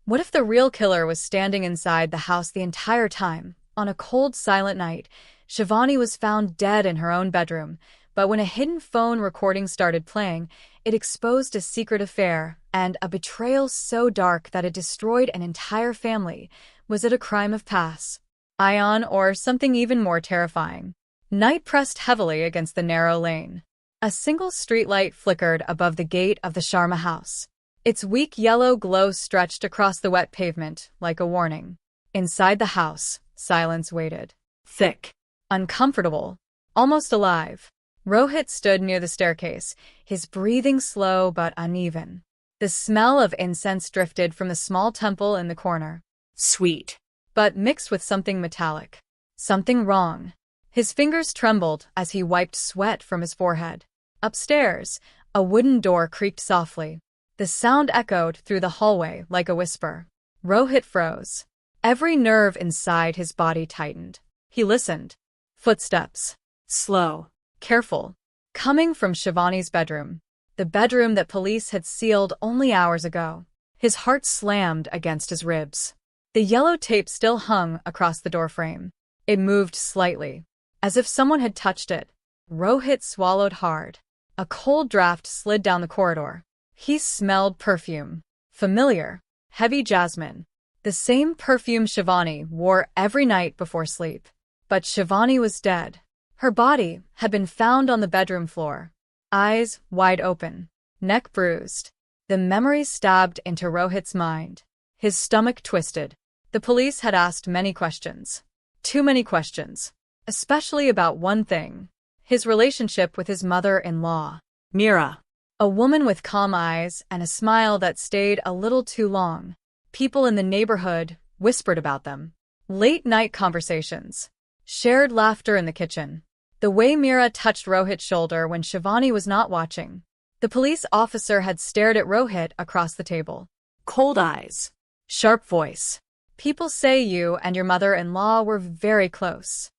What if the real killer was standing inside the house the entire time? On a cold, silent night, Shivani was found dead in her own bedroom, but when a hidden phone recording started playing, it exposed a secret affair and a betrayal so dark that it destroyed an entire family. Was it a crime of pass, ion, or something even more terrifying? Night pressed heavily against the narrow lane. A single streetlight flickered above the gate of the Sharma house. Its weak yellow glow stretched across the wet pavement like a warning. Inside the house, silence waited. Thick, uncomfortable, almost alive. Rohit stood near the staircase, his breathing slow but uneven. The smell of incense drifted from the small temple in the corner. Sweet, but mixed with something metallic. Something wrong. His fingers trembled as he wiped sweat from his forehead. Upstairs, a wooden door creaked softly. The sound echoed through the hallway like a whisper. Rohit froze. Every nerve inside his body tightened. He listened. Footsteps. Slow. Careful. Coming from Shivani's bedroom. The bedroom that police had sealed only hours ago. His heart slammed against his ribs. The yellow tape still hung across the doorframe. It moved slightly, as if someone had touched it. Rohit swallowed hard. A cold draft slid down the corridor. He smelled perfume. Familiar. Heavy jasmine. The same perfume Shivani wore every night before sleep. But Shivani was dead. Her body had been found on the bedroom floor. Eyes wide open. Neck bruised. The memory stabbed into Rohit's mind. His stomach twisted. The police had asked many questions. Too many questions. Especially about one thing. His relationship with his mother-in-law. Mira. A woman with calm eyes and a smile that stayed a little too long. People in the neighborhood whispered about them. Late-night conversations. Shared laughter in the kitchen. The way Mira touched Rohit's shoulder when Shivani was not watching. The police officer had stared at Rohit across the table. Cold eyes. Sharp voice. People say you and your mother-in-law were very close.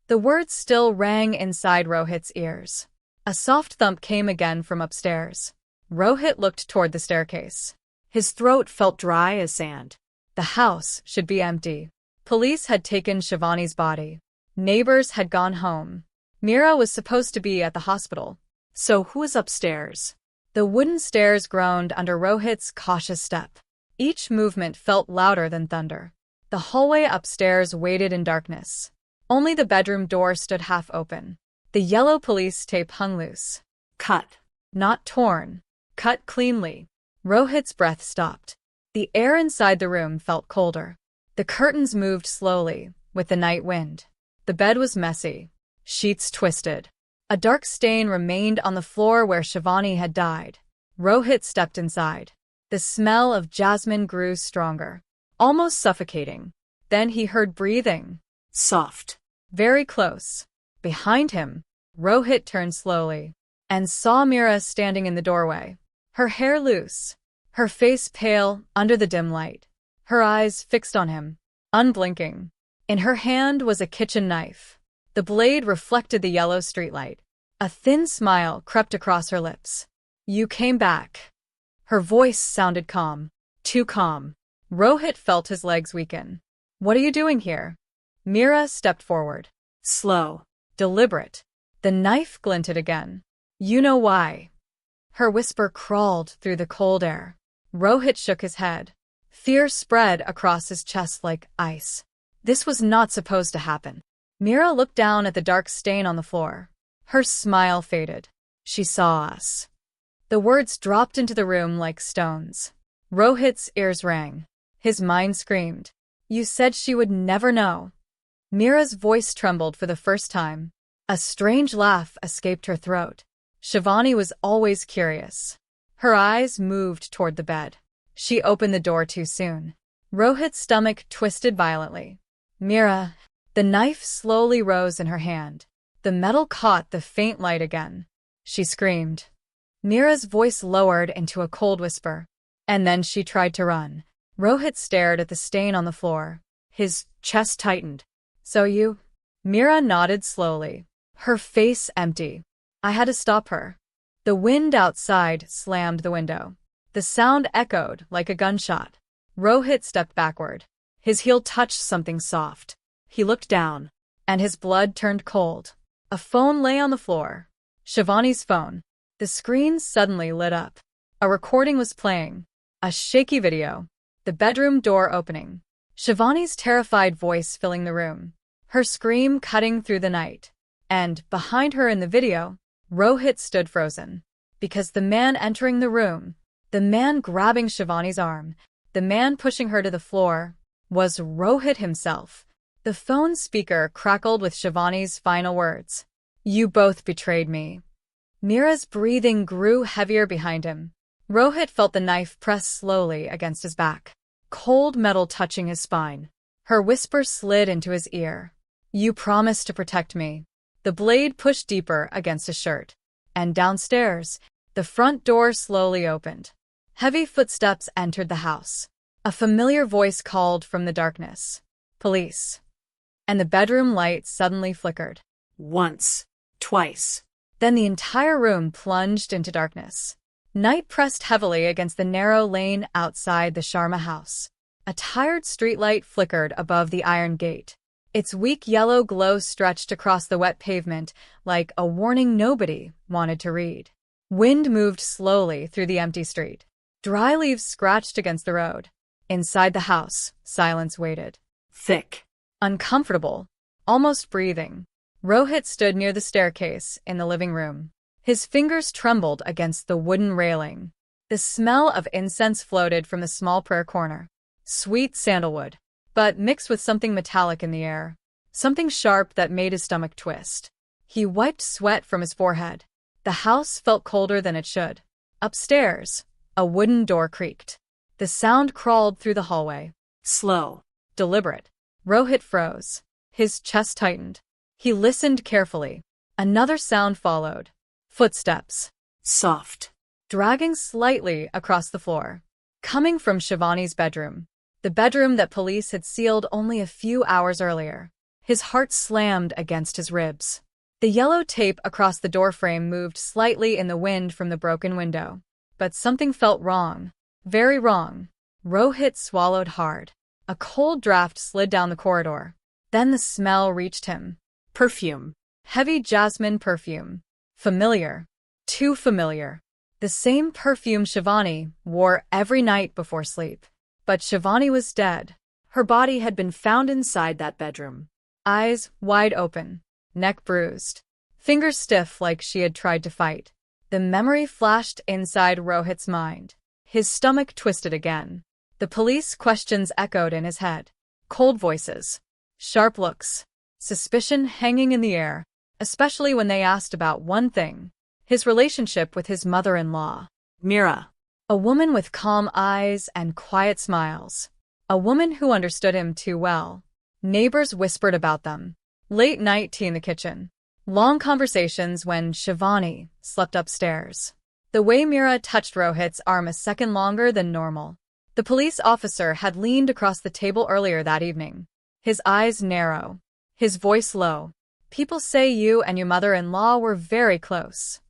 The words still rang inside Rohit's ears. A soft thump came again from upstairs. Rohit looked toward the staircase. His throat felt dry as sand. The house should be empty. Police had taken Shivani's body. Neighbors had gone home. Mira was supposed to be at the hospital. So who was upstairs? The wooden stairs groaned under Rohit's cautious step. Each movement felt louder than thunder. The hallway upstairs waited in darkness. Only the bedroom door stood half open. The yellow police tape hung loose. Cut. Not torn. Cut cleanly. Rohit's breath stopped. The air inside the room felt colder. The curtains moved slowly, with the night wind. The bed was messy. Sheets twisted. A dark stain remained on the floor where Shivani had died. Rohit stepped inside. The smell of jasmine grew stronger, almost suffocating. Then he heard breathing. Soft. Very close. Behind him, Rohit turned slowly and saw Mira standing in the doorway. Her hair loose. Her face pale under the dim light. Her eyes fixed on him, unblinking. In her hand was a kitchen knife. The blade reflected the yellow streetlight. A thin smile crept across her lips. You came back. Her voice sounded calm. Too calm. Rohit felt his legs weaken. What are you doing here? Mira stepped forward. Slow. Deliberate. The knife glinted again. You know why. Her whisper crawled through the cold air. Rohit shook his head. Fear spread across his chest like ice. This was not supposed to happen. Mira looked down at the dark stain on the floor. Her smile faded. She saw us. The words dropped into the room like stones. Rohit's ears rang. His mind screamed. You said she would never know. Mira's voice trembled for the first time. A strange laugh escaped her throat. Shivani was always curious. Her eyes moved toward the bed. She opened the door too soon. Rohit's stomach twisted violently. Mira. The knife slowly rose in her hand. The metal caught the faint light again. She screamed. Mira's voice lowered into a cold whisper. And then she tried to run. Rohit stared at the stain on the floor. His chest tightened. So you? Mira nodded slowly. Her face empty. I had to stop her. The wind outside slammed the window. The sound echoed like a gunshot. Rohit stepped backward. His heel touched something soft. He looked down, and his blood turned cold. A phone lay on the floor. Shivani's phone. The screen suddenly lit up. A recording was playing. A shaky video. The bedroom door opening. Shivani's terrified voice filling the room. Her scream cutting through the night. And, behind her in the video, Rohit stood frozen. Because the man entering the room, the man grabbing Shivani's arm, the man pushing her to the floor, was Rohit himself. The phone speaker crackled with Shivani's final words. "You both betrayed me." Mira's breathing grew heavier behind him. Rohit felt the knife press slowly against his back, cold metal touching his spine. Her whisper slid into his ear. "You promised to protect me." The blade pushed deeper against his shirt. And downstairs, the front door slowly opened. Heavy footsteps entered the house. A familiar voice called from the darkness. "Police." And the bedroom light suddenly flickered. Once. Twice. Then the entire room plunged into darkness. Night pressed heavily against the narrow lane outside the Sharma house. A tired streetlight flickered above the iron gate. Its weak yellow glow stretched across the wet pavement like a warning nobody wanted to read. Wind moved slowly through the empty street. Dry leaves scratched against the road. Inside the house, silence waited. Thick. Uncomfortable. Almost breathing. Rohit stood near the staircase in the living room. His fingers trembled against the wooden railing. The smell of incense floated from the small prayer corner. Sweet sandalwood, but mixed with something metallic in the air. Something sharp that made his stomach twist. He wiped sweat from his forehead. The house felt colder than it should. Upstairs, a wooden door creaked. The sound crawled through the hallway. Slow. Deliberate. Rohit froze. His chest tightened. He listened carefully. Another sound followed. Footsteps. Soft. Dragging slightly across the floor. Coming from Shivani's bedroom. The bedroom that police had sealed only a few hours earlier. His heart slammed against his ribs. The yellow tape across the doorframe moved slightly in the wind from the broken window. But something felt wrong. Very wrong. Rohit swallowed hard. A cold draft slid down the corridor. Then the smell reached him. Perfume. Heavy jasmine perfume. Familiar. Too familiar. The same perfume Shivani wore every night before sleep. But Shivani was dead. Her body had been found inside that bedroom. Eyes wide open. Neck bruised. Fingers stiff like she had tried to fight. The memory flashed inside Rohit's mind. His stomach twisted again. The police questions echoed in his head. Cold voices. Sharp looks. Suspicion hanging in the air, especially when they asked about one thing. His relationship with his mother-in-law. Mira. A woman with calm eyes and quiet smiles. A woman who understood him too well. Neighbors whispered about them. Late night tea in the kitchen. Long conversations when Shivani slept upstairs. The way Mira touched Rohit's arm a second longer than normal. The police officer had leaned across the table earlier that evening. His eyes narrow. His voice low. "People say you and your mother-in-law were very close."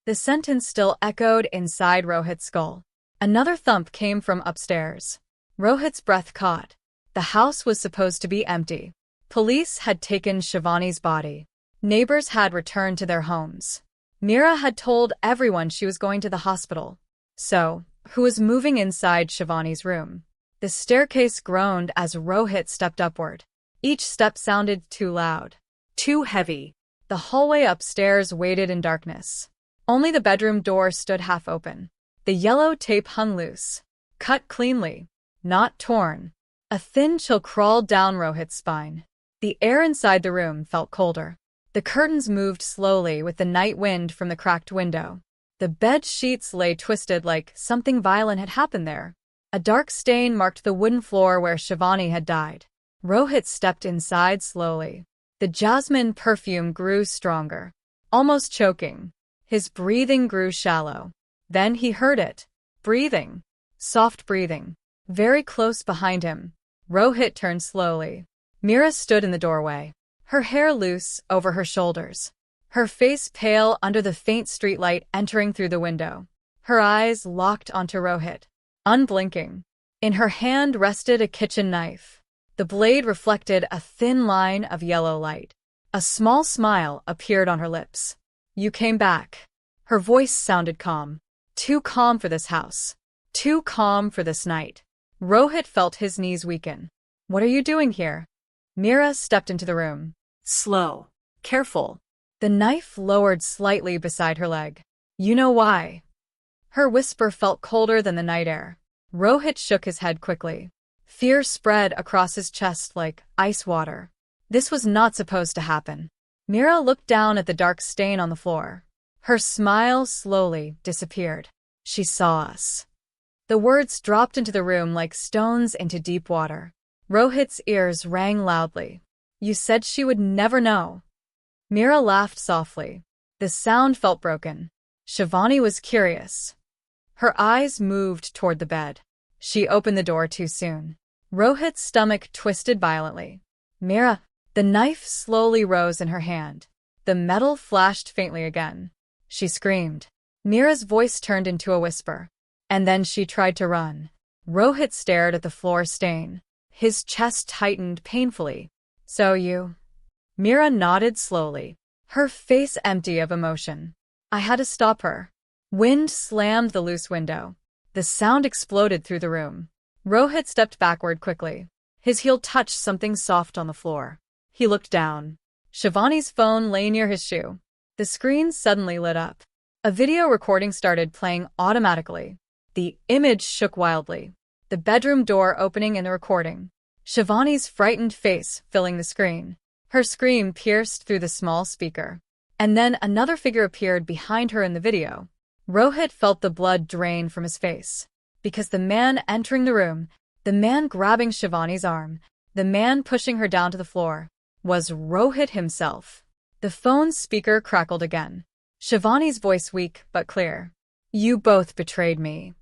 The sentence still echoed inside Rohit's skull. Another thump came from upstairs. Rohit's breath caught. The house was supposed to be empty. Police had taken Shivani's body. Neighbors had returned to their homes. Mira had told everyone she was going to the hospital. So, who was moving inside Shivani's room? The staircase groaned as Rohit stepped upward. Each step sounded too loud. Too heavy. The hallway upstairs waited in darkness. Only the bedroom door stood half open. The yellow tape hung loose. Cut cleanly. Not torn. A thin chill crawled down Rohit's spine. The air inside the room felt colder. The curtains moved slowly with the night wind from the cracked window. The bed sheets lay twisted like something violent had happened there. A dark stain marked the wooden floor where Shivani had died. Rohit stepped inside slowly. The jasmine perfume grew stronger, almost choking. His breathing grew shallow. Then he heard it. Breathing. Soft breathing. Very close behind him. Rohit turned slowly. Mira stood in the doorway. Her hair loose over her shoulders. Her face pale under the faint streetlight entering through the window. Her eyes locked onto Rohit. Unblinking. In her hand rested a kitchen knife. The blade reflected a thin line of yellow light. A small smile appeared on her lips. "You came back." Her voice sounded calm. Too calm for this house. Too calm for this night. Rohit felt his knees weaken. "What are you doing here?" Mira stepped into the room. Slow. Careful. The knife lowered slightly beside her leg. "You know why." Her whisper felt colder than the night air. Rohit shook his head quickly. Fear spread across his chest like ice water. This was not supposed to happen. Mira looked down at the dark stain on the floor. Her smile slowly disappeared. "She saw us." The words dropped into the room like stones into deep water. Rohit's ears rang loudly. "You said she would never know." Mira laughed softly. The sound felt broken. Shivani was curious. Her eyes moved toward the bed. She opened the door too soon. Rohit's stomach twisted violently. "Mira." The knife slowly rose in her hand. The metal flashed faintly again. She screamed. Mira's voice turned into a whisper. And then she tried to run. Rohit stared at the floor stain. His chest tightened painfully. "So you—" Mira nodded slowly, her face empty of emotion. "I had to stop her." Wind slammed the loose window. The sound exploded through the room. Rohit stepped backward quickly. His heel touched something soft on the floor. He looked down. Shivani's phone lay near his shoe. The screen suddenly lit up. A video recording started playing automatically. The image shook wildly. The bedroom door opening in the recording. Shivani's frightened face filling the screen. Her scream pierced through the small speaker. And then another figure appeared behind her in the video. Rohit felt the blood drain from his face. Because the man entering the room, the man grabbing Shivani's arm, the man pushing her down to the floor, was Rohit himself. The phone's speaker crackled again. Shivani's voice weak but clear. "You both betrayed me."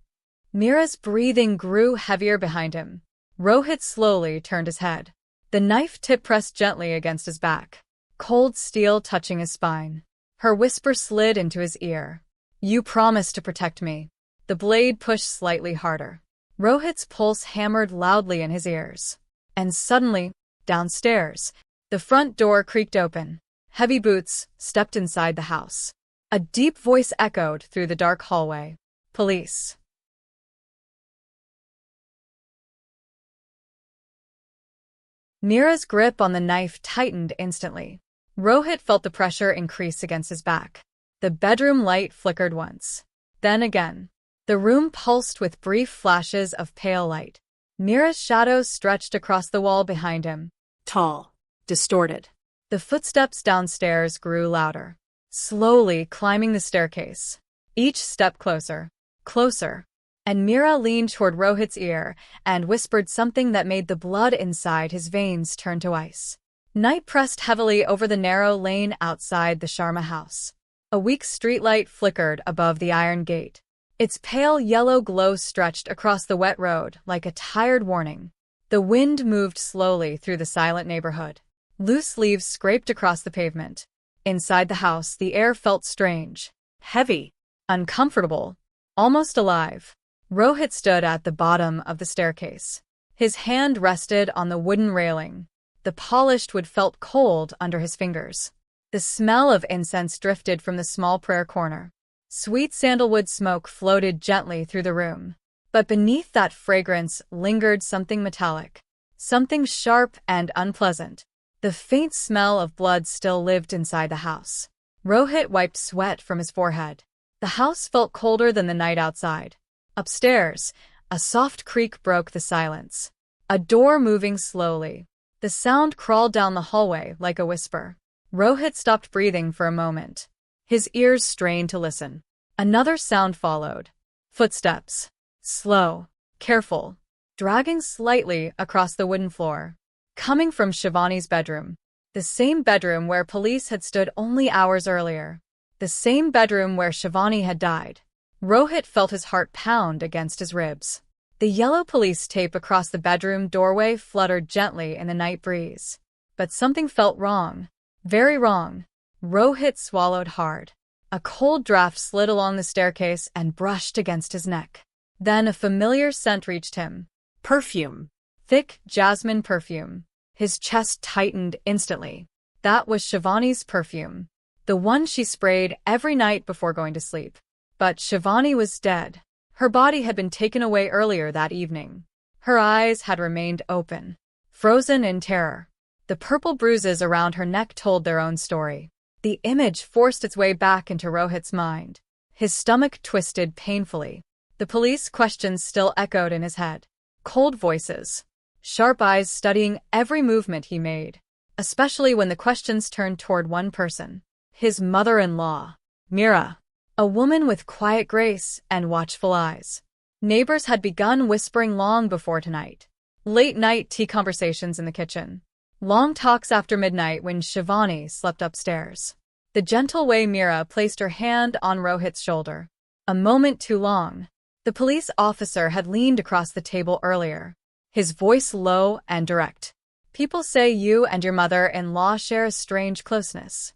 Mira's breathing grew heavier behind him. Rohit slowly turned his head. The knife tip pressed gently against his back, cold steel touching his spine. Her whisper slid into his ear. "You promised to protect me." The blade pushed slightly harder. Rohit's pulse hammered loudly in his ears. And suddenly, downstairs, the front door creaked open. Heavy boots stepped inside the house. A deep voice echoed through the dark hallway. "Police." Mira's grip on the knife tightened instantly. Rohit felt the pressure increase against his back. The bedroom light flickered once. Then again. The room pulsed with brief flashes of pale light. Mira's shadows stretched across the wall behind him. Tall. Distorted. The footsteps downstairs grew louder, slowly climbing the staircase. Each step closer, closer. And Mira leaned toward Rohit's ear and whispered something that made the blood inside his veins turn to ice. Night pressed heavily over the narrow lane outside the Sharma house. A weak streetlight flickered above the iron gate. Its pale yellow glow stretched across the wet road like a tired warning. The wind moved slowly through the silent neighborhood. Loose leaves scraped across the pavement. Inside the house, the air felt strange, heavy, uncomfortable, almost alive. Rohit stood at the bottom of the staircase. His hand rested on the wooden railing. The polished wood felt cold under his fingers. The smell of incense drifted from the small prayer corner. Sweet sandalwood smoke floated gently through the room. But beneath that fragrance lingered something metallic, something sharp and unpleasant. The faint smell of blood still lived inside the house. Rohit wiped sweat from his forehead. The house felt colder than the night outside. Upstairs, a soft creak broke the silence. A door moving slowly. The sound crawled down the hallway like a whisper. Rohit stopped breathing for a moment. His ears strained to listen. Another sound followed. Footsteps. Slow, careful, dragging slightly across the wooden floor. Coming from Shivani's bedroom. The same bedroom where police had stood only hours earlier. The same bedroom where Shivani had died. Rohit felt his heart pound against his ribs. The yellow police tape across the bedroom doorway fluttered gently in the night breeze. But something felt wrong. Very wrong. Rohit swallowed hard. A cold draft slid along the staircase and brushed against his neck. Then a familiar scent reached him. Perfume. Thick jasmine perfume. His chest tightened instantly. That was Shivani's perfume. The one she sprayed every night before going to sleep. But Shivani was dead. Her body had been taken away earlier that evening. Her eyes had remained open, frozen in terror. The purple bruises around her neck told their own story. The image forced its way back into Rohit's mind. His stomach twisted painfully. The police questions still echoed in his head. Cold voices. Sharp eyes studying every movement he made. Especially when the questions turned toward one person. His mother-in-law, Mira. A woman with quiet grace and watchful eyes. Neighbors had begun whispering long before tonight. Late-night tea conversations in the kitchen. Long talks after midnight when Shivani slept upstairs. The gentle way Mira placed her hand on Rohit's shoulder. A moment too long. The police officer had leaned across the table earlier. His voice low and direct. People say you and your mother-in-law share a strange closeness.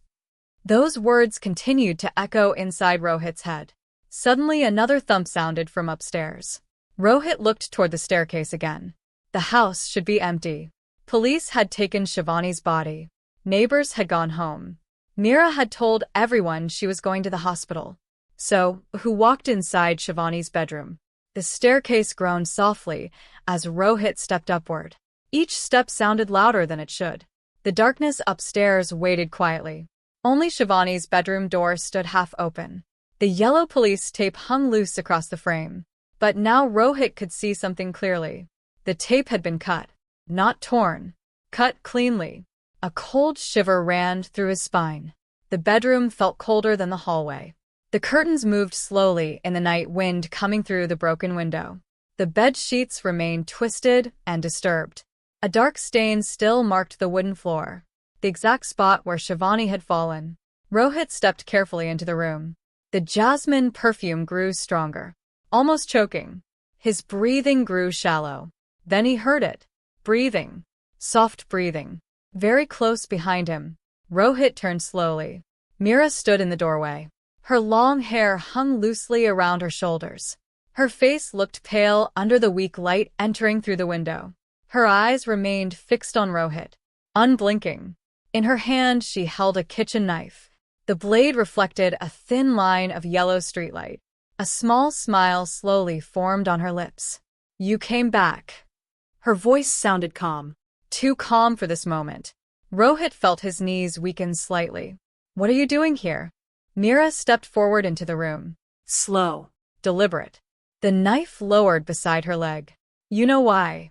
Those words continued to echo inside Rohit's head. Suddenly another thump sounded from upstairs. Rohit looked toward the staircase again. The house should be empty. Police had taken Shivani's body. Neighbors had gone home. Mira had told everyone she was going to the hospital. So, who walked inside Shivani's bedroom? The staircase groaned softly as Rohit stepped upward. Each step sounded louder than it should. The darkness upstairs waited quietly. Only Shivani's bedroom door stood half open. The yellow police tape hung loose across the frame. But now Rohit could see something clearly. The tape had been cut. Not torn. Cut cleanly. A cold shiver ran through his spine. The bedroom felt colder than the hallway. The curtains moved slowly in the night wind coming through the broken window. The bed sheets remained twisted and disturbed. A dark stain still marked the wooden floor, the exact spot where Shivani had fallen. Rohit stepped carefully into the room. The jasmine perfume grew stronger, almost choking. His breathing grew shallow. Then he heard it. Breathing. Soft breathing. Very close behind him. Rohit turned slowly. Mira stood in the doorway. Her long hair hung loosely around her shoulders. Her face looked pale under the weak light entering through the window. Her eyes remained fixed on Rohit, unblinking. In her hand she held a kitchen knife. The blade reflected a thin line of yellow streetlight. A small smile slowly formed on her lips. "You came back." Her voice sounded calm. Too calm for this moment. Rohit felt his knees weaken slightly. "What are you doing here?" Mira stepped forward into the room. Slow. Deliberate. The knife lowered beside her leg. "You know why."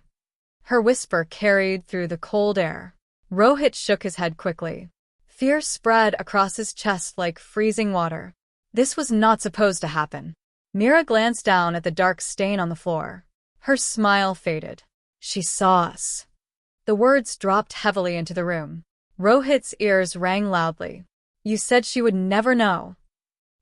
Her whisper carried through the cold air. Rohit shook his head quickly. Fear spread across his chest like freezing water. This was not supposed to happen. Mira glanced down at the dark stain on the floor. Her smile faded. "She saw us." The words dropped heavily into the room. Rohit's ears rang loudly. "You said she would never know."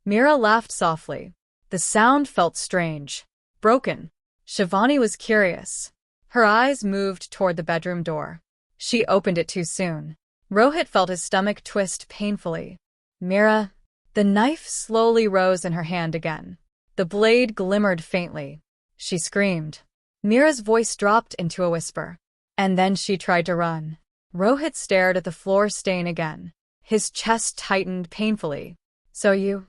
Mira laughed softly. The sound felt strange. Broken. Shivani was curious. Her eyes moved toward the bedroom door. She opened it too soon. Rohit felt his stomach twist painfully. "Mira." The knife slowly rose in her hand again. The blade glimmered faintly. She screamed. Mira's voice dropped into a whisper. And then she tried to run. Rohit stared at the floor stain again. His chest tightened painfully. "So you?"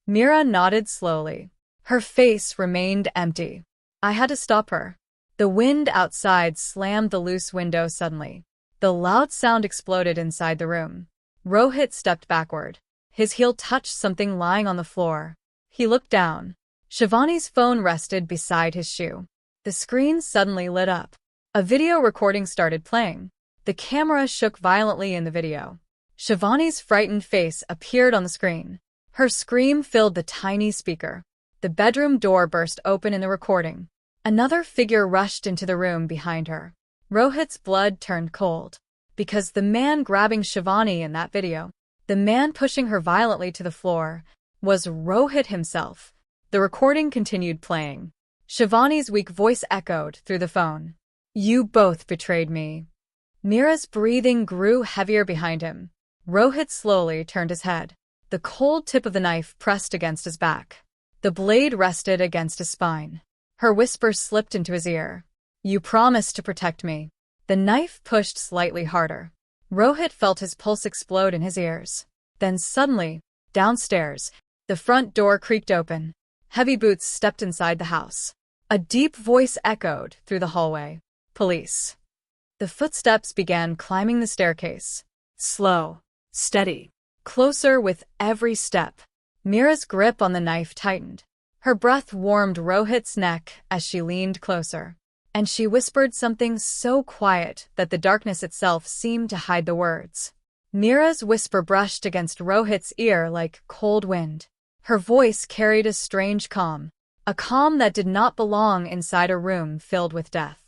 Mira nodded slowly. Her face remained empty. "I had to stop her." The wind outside slammed the loose window suddenly. The loud sound exploded inside the room. Rohit stepped backward. His heel touched something lying on the floor. He looked down. Shivani's phone rested beside his shoe. The screen suddenly lit up. A video recording started playing. The camera shook violently in the video. Shivani's frightened face appeared on the screen. Her scream filled the tiny speaker. The bedroom door burst open in the recording. Another figure rushed into the room behind her. Rohit's blood turned cold. Because the man grabbing Shivani in that video, the man pushing her violently to the floor, was Rohit himself. The recording continued playing. Shivani's weak voice echoed through the phone. "You both betrayed me." Mira's breathing grew heavier behind him. Rohit slowly turned his head. The cold tip of the knife pressed against his back. The blade rested against his spine. Her whisper slipped into his ear. You promised to protect me. The knife pushed slightly harder. Rohit felt his pulse explode in his ears. Then suddenly, downstairs, the front door creaked open. Heavy boots stepped inside the house. A deep voice echoed through the hallway. Police. The footsteps began climbing the staircase. Slow. Steady. Closer with every step. Mira's grip on the knife tightened. Her breath warmed Rohit's neck as she leaned closer. And she whispered something so quiet that the darkness itself seemed to hide the words. Mira's whisper brushed against Rohit's ear like cold wind. Her voice carried a strange calm, a calm that did not belong inside a room filled with death.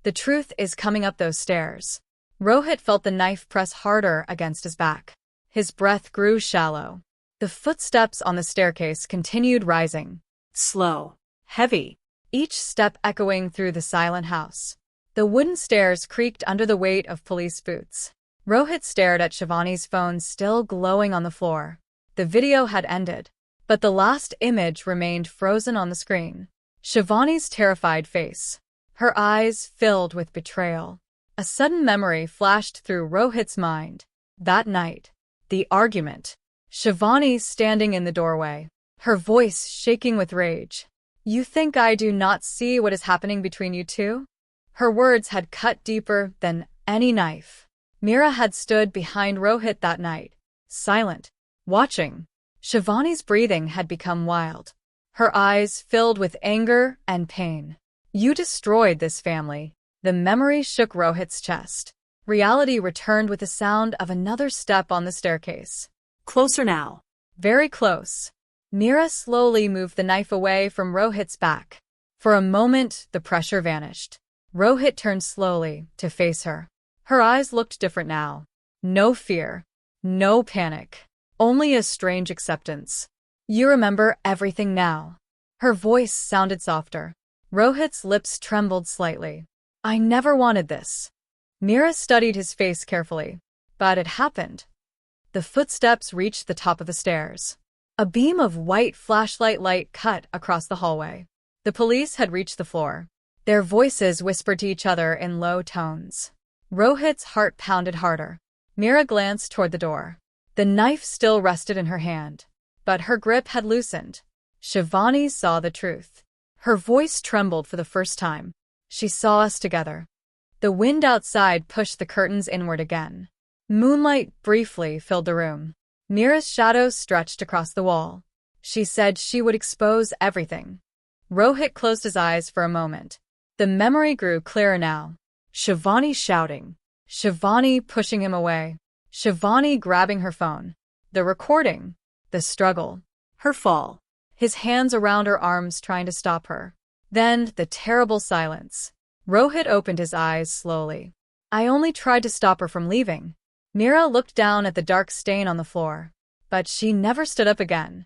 The truth is coming up those stairs. Rohit felt the knife press harder against his back. His breath grew shallow. The footsteps on the staircase continued rising. Slow. Heavy. Each step echoing through the silent house. The wooden stairs creaked under the weight of police boots. Rohit stared at Shivani's phone still glowing on the floor. The video had ended, but the last image remained frozen on the screen. Shivani's terrified face. Her eyes filled with betrayal. A sudden memory flashed through Rohit's mind. That night. The argument. Shivani standing in the doorway. Her voice shaking with rage. You think I do not see what is happening between you two? Her words had cut deeper than any knife. Mira had stood behind Rohit that night, silent, watching. Shivani's breathing had become wild. Her eyes filled with anger and pain. You destroyed this family. The memory shook Rohit's chest. Reality returned with the sound of another step on the staircase. Closer now. Very close. Mira slowly moved the knife away from Rohit's back. For a moment, the pressure vanished. Rohit turned slowly to face her. Her eyes looked different now. No fear. No panic. Only a strange acceptance. You remember everything now. Her voice sounded softer. Rohit's lips trembled slightly. I never wanted this. Mira studied his face carefully. But it happened. The footsteps reached the top of the stairs. A beam of white flashlight light cut across the hallway. The police had reached the floor. Their voices whispered to each other in low tones. Rohit's heart pounded harder. Mira glanced toward the door. The knife still rested in her hand, but her grip had loosened. Shivani saw the truth. Her voice trembled for the first time. She saw us together. The wind outside pushed the curtains inward again. Moonlight briefly filled the room. Mira's shadow stretched across the wall. She said she would expose everything. Rohit closed his eyes for a moment. The memory grew clearer now. Shivani shouting. Shivani pushing him away. Shivani grabbing her phone. The recording. The struggle. Her fall. His hands around her arms trying to stop her. Then the terrible silence. Rohit opened his eyes slowly. I only tried to stop her from leaving. Mira looked down at the dark stain on the floor. But she never stood up again.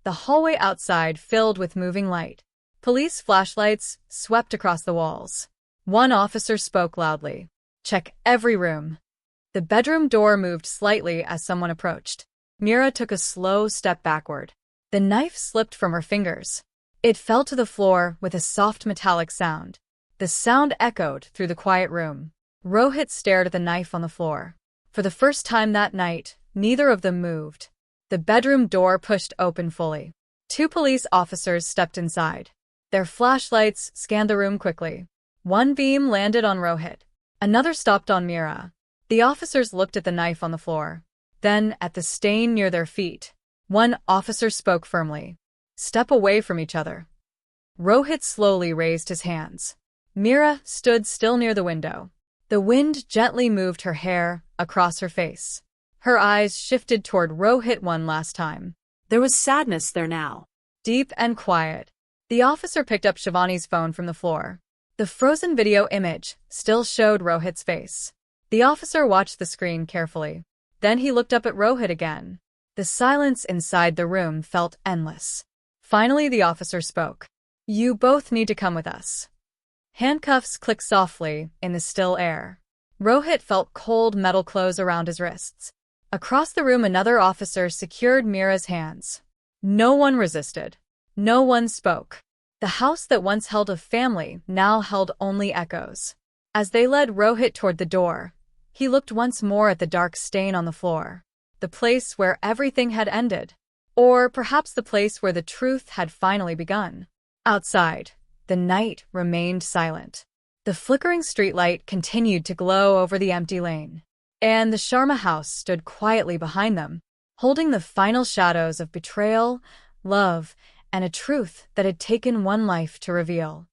The hallway outside filled with moving light. Police flashlights swept across the walls. One officer spoke loudly. Check every room. The bedroom door moved slightly as someone approached. Mira took a slow step backward. The knife slipped from her fingers. It fell to the floor with a soft metallic sound. The sound echoed through the quiet room. Rohit stared at the knife on the floor. For the first time that night, neither of them moved. The bedroom door pushed open fully. Two police officers stepped inside. Their flashlights scanned the room quickly. One beam landed on Rohit. Another stopped on Mira. The officers looked at the knife on the floor. Then at the stain near their feet. One officer spoke firmly. Step away from each other. Rohit slowly raised his hands. Mira stood still near the window. The wind gently moved her hair across her face. Her eyes shifted toward Rohit one last time. There was sadness there now. Deep and quiet. The officer picked up Shivani's phone from the floor. The frozen video image still showed Rohit's face. The officer watched the screen carefully. Then he looked up at Rohit again. The silence inside the room felt endless. Finally, the officer spoke. You both need to come with us. Handcuffs clicked softly in the still air. Rohit felt cold metal close around his wrists. Across the room, another officer secured Mira's hands. No one resisted. No one spoke. The house that once held a family now held only echoes. As they led Rohit toward the door, he looked once more at the dark stain on the floor. The place where everything had ended. Or perhaps the place where the truth had finally begun. Outside, the night remained silent. The flickering streetlight continued to glow over the empty lane. And the Sharma house stood quietly behind them, holding the final shadows of betrayal, love, and a truth that had taken one life to reveal.